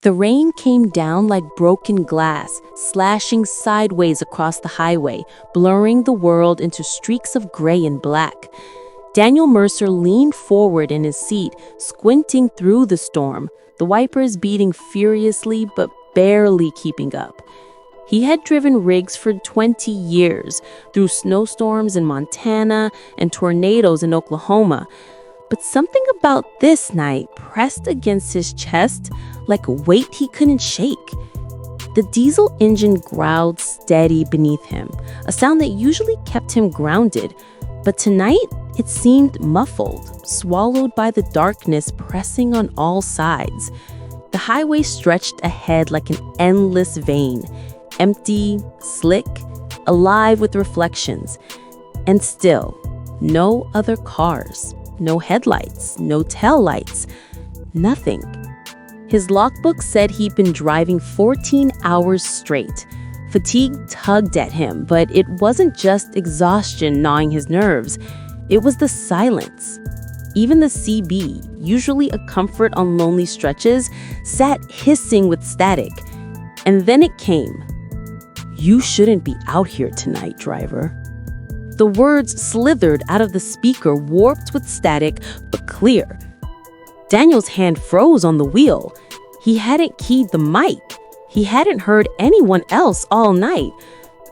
The rain came down like broken glass, slashing sideways across the highway, blurring the world into streaks of gray and black. Daniel Mercer leaned forward in his seat, squinting through the storm, the wipers beating furiously but barely keeping up. He had driven rigs for 20 years, through snowstorms in Montana and tornadoes in Oklahoma. But something about this night pressed against his chest like a weight he couldn't shake. The diesel engine growled steady beneath him, a sound that usually kept him grounded. But tonight, it seemed muffled, swallowed by the darkness pressing on all sides. The highway stretched ahead like an endless vein, empty, slick, alive with reflections. And still, no other cars. No headlights, no taillights, nothing. His logbook said he'd been driving 14 hours straight. Fatigue tugged at him, but it wasn't just exhaustion gnawing his nerves. It was the silence. Even the CB, usually a comfort on lonely stretches, sat hissing with static. And then it came. "You shouldn't be out here tonight, driver." The words slithered out of the speaker, warped with static, but clear. Daniel's hand froze on the wheel. He hadn't keyed the mic. He hadn't heard anyone else all night.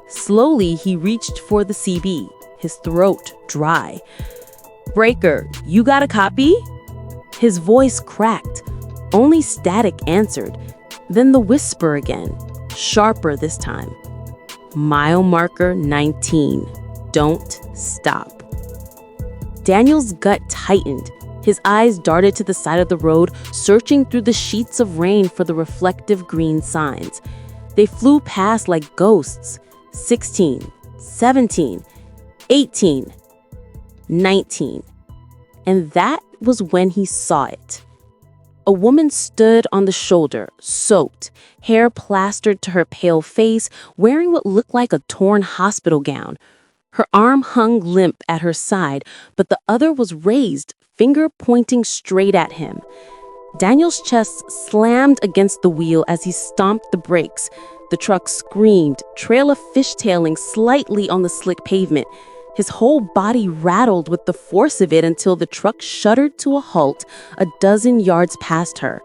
Slowly, he reached for the CB, his throat dry. "Breaker, you got a copy?" His voice cracked. Only static answered. Then the whisper again, sharper this time. "Mile marker 19. Don't stop." Daniel's gut tightened. His eyes darted to the side of the road, searching through the sheets of rain for the reflective green signs. They flew past like ghosts. 16, 17, 18, 19. And that was when he saw it. A woman stood on the shoulder, soaked, hair plastered to her pale face, wearing what looked like a torn hospital gown. Her arm hung limp at her side, but the other was raised, finger pointing straight at him. Daniel's chest slammed against the wheel as he stomped the brakes. The truck screamed, trail of fishtailing slightly on the slick pavement. His whole body rattled with the force of it until the truck shuddered to a halt a dozen yards past her.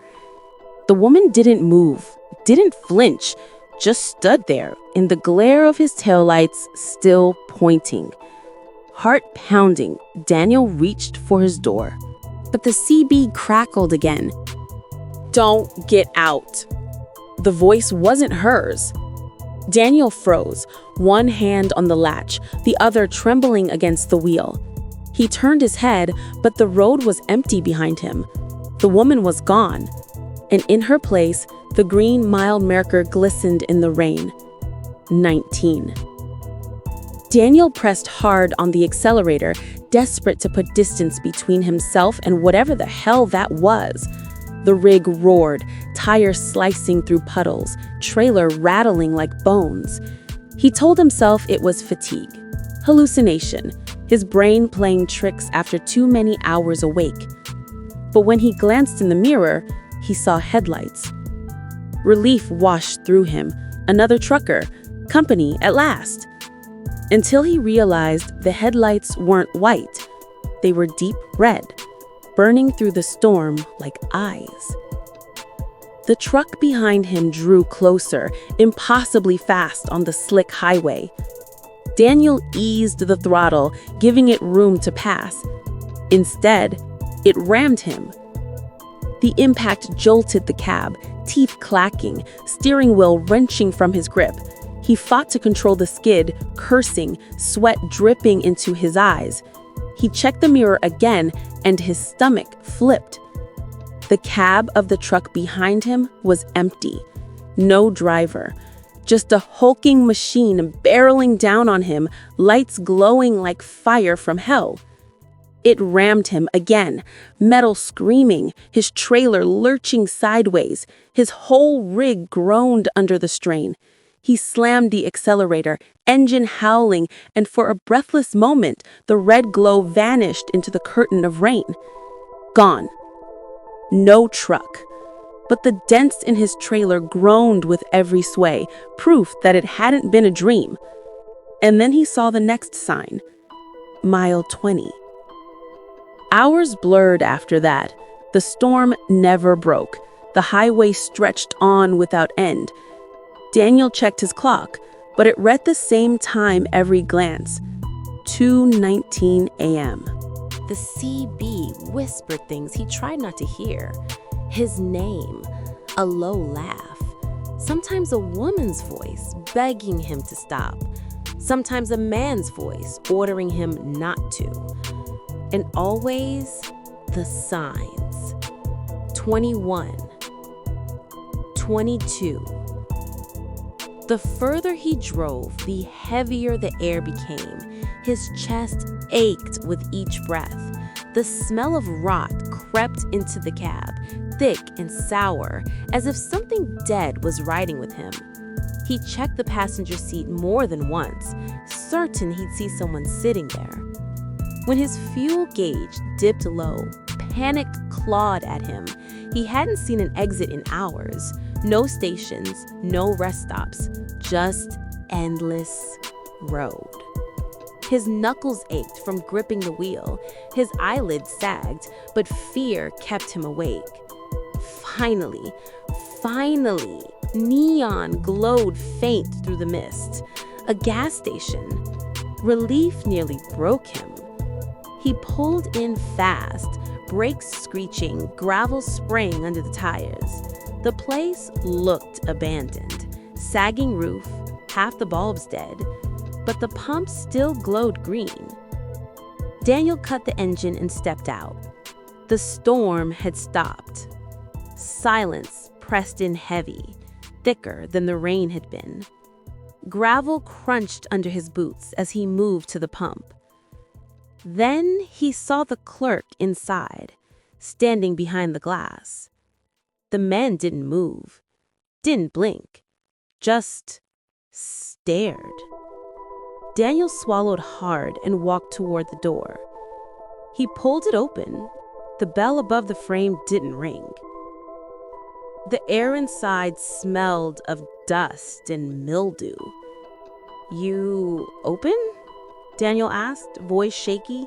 The woman didn't move, didn't flinch, just stood there in the glare of his taillights, still pointing. Heart pounding, Daniel reached for his door. But the CB crackled again. "Don't get out." The voice wasn't hers. Daniel froze, one hand on the latch, the other trembling against the wheel. He turned his head, but the road was empty behind him. The woman was gone, and in her place, the green mile marker glistened in the rain. 19. Daniel pressed hard on the accelerator, desperate to put distance between himself and whatever the hell that was. The rig roared, tires slicing through puddles, trailer rattling like bones. He told himself it was fatigue, hallucination, his brain playing tricks after too many hours awake. But when he glanced in the mirror, he saw headlights. Relief washed through him. Another trucker. Company at last. Until he realized the headlights weren't white. They were deep red, burning through the storm like eyes. The truck behind him drew closer, impossibly fast on the slick highway. Daniel eased the throttle, giving it room to pass. Instead, it rammed him. The impact jolted the cab, teeth clacking, steering wheel wrenching from his grip. He fought to control the skid, cursing, sweat dripping into his eyes. He checked the mirror again, and his stomach flipped. The cab of the truck behind him was empty. No driver. Just a hulking machine barreling down on him, lights glowing like fire from hell. It rammed him again, metal screaming, his trailer lurching sideways. His whole rig groaned under the strain. He slammed the accelerator, engine howling, and for a breathless moment, the red glow vanished into the curtain of rain. Gone. No truck. but the dents in his trailer groaned with every sway, proof that it hadn't been a dream. And then he saw the next sign, mile 20. Hours blurred after that. The storm never broke. The highway stretched on without end. Daniel checked his clock, but it read the same time every glance, 2:19 a.m. The CB whispered things he tried not to hear. His name, a low laugh, sometimes a woman's voice begging him to stop, sometimes a man's voice ordering him not to, and always the signs. 21, 22. The further he drove, the heavier the air became. His chest ached with each breath. The smell of rot crept into the cab, thick and sour, as if something dead was riding with him. He checked the passenger seat more than once, certain he'd see someone sitting there. When his fuel gauge dipped low, panic clawed at him. He hadn't seen an exit in hours. No stations, no rest stops, just endless road. His knuckles ached from gripping the wheel. His eyelids sagged, but fear kept him awake. Finally, neon glowed faint through the mist. A gas station. Relief nearly broke him. He pulled in fast, brakes screeching, gravel spraying under the tires. The place looked abandoned. Sagging roof, half the bulbs dead, but the pump still glowed green. Daniel cut the engine and stepped out. The storm had stopped. Silence pressed in heavy, thicker than the rain had been. Gravel crunched under his boots as he moved to the pump. Then he saw the clerk inside, standing behind the glass. The man didn't move, didn't blink, just stared. Daniel swallowed hard and walked toward the door. He pulled it open. The bell above the frame didn't ring. The air inside smelled of dust and mildew. "You open?" Daniel asked, voice shaky.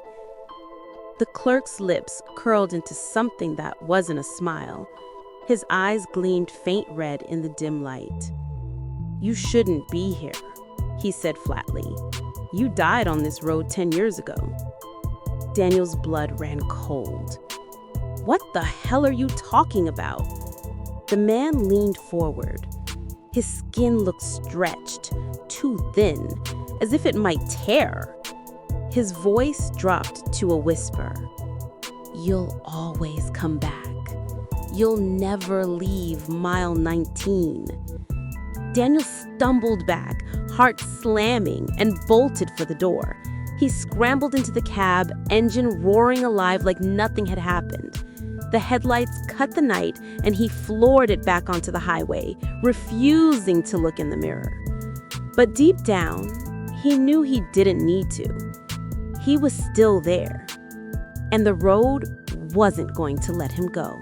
The clerk's lips curled into something that wasn't a smile. His eyes gleamed faint red in the dim light. "You shouldn't be here," he said flatly. "You died on this road 10 years ago." Daniel's blood ran cold. "What the hell are you talking about?" The man leaned forward. His skin looked stretched, too thin, as if it might tear. His voice dropped to a whisper. "You'll always come back. You'll never leave mile 19. Daniel stumbled back, heart slamming, and bolted for the door. He scrambled into the cab, engine roaring alive like nothing had happened. The headlights cut the night, and he floored it back onto the highway, refusing to look in the mirror. But deep down, he knew he didn't need to. He was still there, and the road wasn't going to let him go.